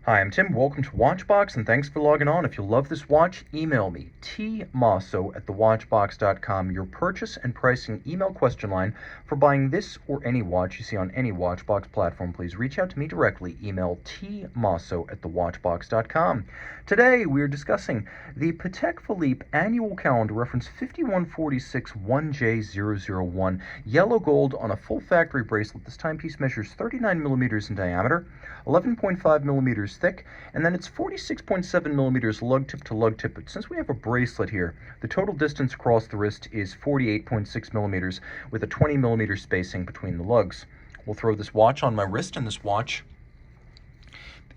Hi, I'm Tim. Welcome to Watchbox, and thanks for logging on. If you love this watch, email me, tmosso@thewatchbox.com, your purchase and pricing email question line for buying this or any watch you see on any Watchbox platform. Please reach out to me directly. Email tmosso@thewatchbox.com. Today, we are discussing the Patek Philippe annual calendar reference 5146 1J-001, yellow gold on a full factory bracelet. This timepiece measures 39 millimeters in diameter, 11.5 millimeters thick, and then it's 46.7 millimeters lug tip to lug tip. But since we have a bracelet here, the total distance across the wrist is 48.6 millimeters with a 20 millimeter spacing between the lugs. We'll throw this watch on my wrist, and this watch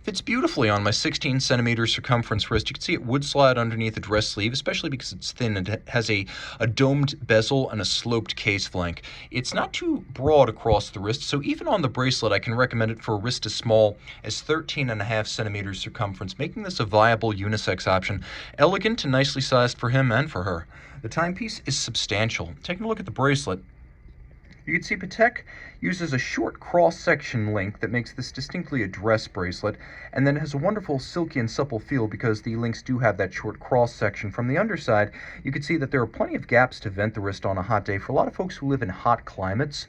fits beautifully on my 16 centimeter circumference wrist. You can see it would slide underneath the dress sleeve, especially because it's thin and it has a domed bezel and a sloped case flank. It's not too broad across the wrist, so even on the bracelet, I can recommend it for a wrist as small as 13.5 centimeters circumference, making this a viable unisex option. Elegant and nicely sized for him and for her. The timepiece is substantial. Taking a look at the bracelet, you can see Patek uses a short cross-section link that makes this distinctly a dress bracelet, and then has a wonderful silky and supple feel because the links do have that short cross-section. From the underside, you can see that there are plenty of gaps to vent the wrist on a hot day. For a lot of folks who live in hot climates,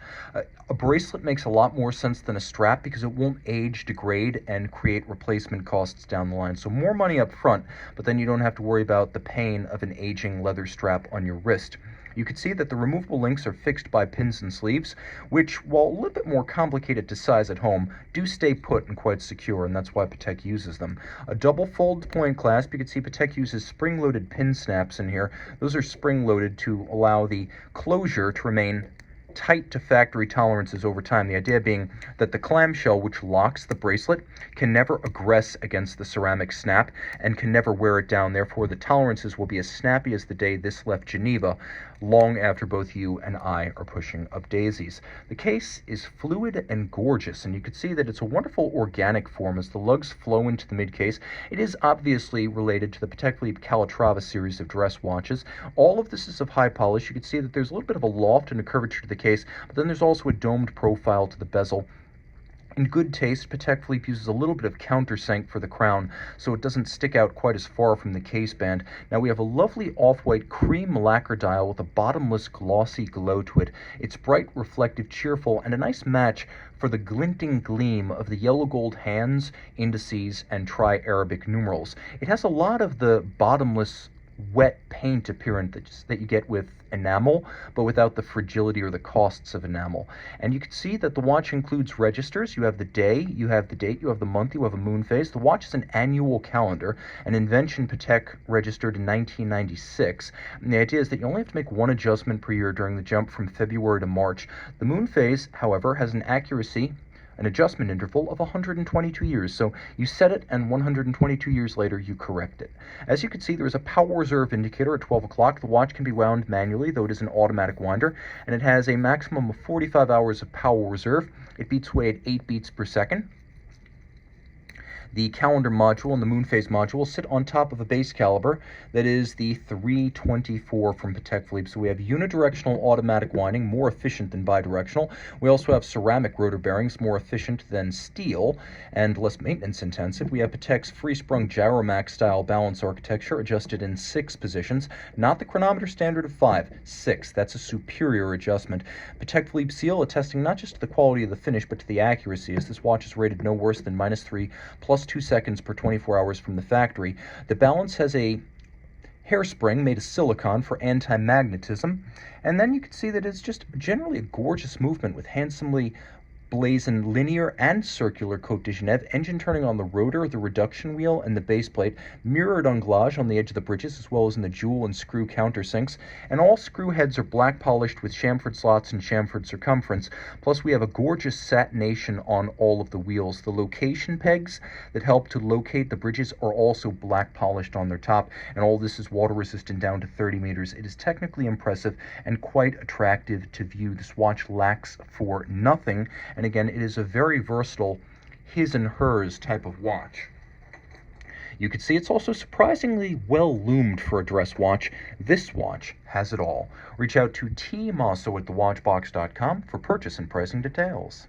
a bracelet makes a lot more sense than a strap because it won't age, degrade, and create replacement costs down the line. So more money up front, but then you don't have to worry about the pain of an aging leather strap on your wrist. You can see that the removable links are fixed by pins and sleeves, which, while a little bit more complicated to size at home, do stay put and quite secure, and that's why Patek uses them. A double fold point clasp. You can see Patek uses spring-loaded pin snaps in here. Those are spring-loaded to allow the closure to remain tight to factory tolerances over time. The idea being that the clamshell, which locks the bracelet, can never aggress against the ceramic snap and can never wear it down. Therefore, the tolerances will be as snappy as the day this left Geneva, long after both you and I are pushing up daisies. The case is fluid and gorgeous, and you can see that it's a wonderful organic form as the lugs flow into the mid-case. It is obviously related to the Patek Philippe Calatrava series of dress watches. All of this is of high polish. You can see that there's a little bit of a loft and a curvature to the case, but then there's also a domed profile to the bezel. In good taste, Patek Philippe uses a little bit of countersink for the crown so it doesn't stick out quite as far from the case band. Now we have a lovely off-white cream lacquer dial with a bottomless glossy glow to it. It's bright, reflective, cheerful, and a nice match for the glinting gleam of the yellow gold hands, indices, and tri-Arabic numerals. It has a lot of the bottomless wet paint appearance that you get with enamel, but without the fragility or the costs of enamel. And you can see that the watch includes registers. You have the day, you have the date, you have the month, you have a moonphase. The watch is an annual calendar, an invention Patek registered in 1996. And the idea is that you only have to make one adjustment per year during the jump from February to March. The moonphase, however, has an adjustment interval of 122 years. So you set it, and 122 years later, you correct it. As you can see, there is a power reserve indicator at 12 o'clock. The watch can be wound manually, though it is an automatic winder, and it has a maximum of 45 hours of power reserve. It beats away at 8 beats per second. The calendar module and the moonphase module sit on top of a base caliber that is the 324 from Patek Philippe. So we have unidirectional automatic winding, more efficient than bidirectional. We also have ceramic rotor bearings, more efficient than steel and less maintenance intensive. We have Patek's free-sprung gyromax style balance architecture adjusted in 6 positions, not the chronometer standard of 5, 6. That's a superior adjustment. Patek Philippe seal attesting not just to the quality of the finish, but to the accuracy, as this watch is rated no worse than -3 plus 2 seconds per 24 hours from the factory. The balance has a hairspring made of silicone for anti-magnetism, and then you can see that it's just generally a gorgeous movement with handsomely blazoned linear and circular Côte de Genève, engine turning on the rotor, the reduction wheel, and the base plate, mirrored anglage on the edge of the bridges, as well as in the jewel and screw countersinks, and all screw heads are black polished with chamfered slots and chamfered circumference. Plus we have a gorgeous satination on all of the wheels. The location pegs that help to locate the bridges are also black polished on their top, and all this is water resistant down to 30 meters. It is technically impressive and quite attractive to view. This watch lacks for nothing, and again, it is a very versatile his and hers type of watch. You can see it's also surprisingly well loomed for a dress watch. This watch has it all. Reach out to Team Mosso at thewatchbox.com for purchase and pricing details.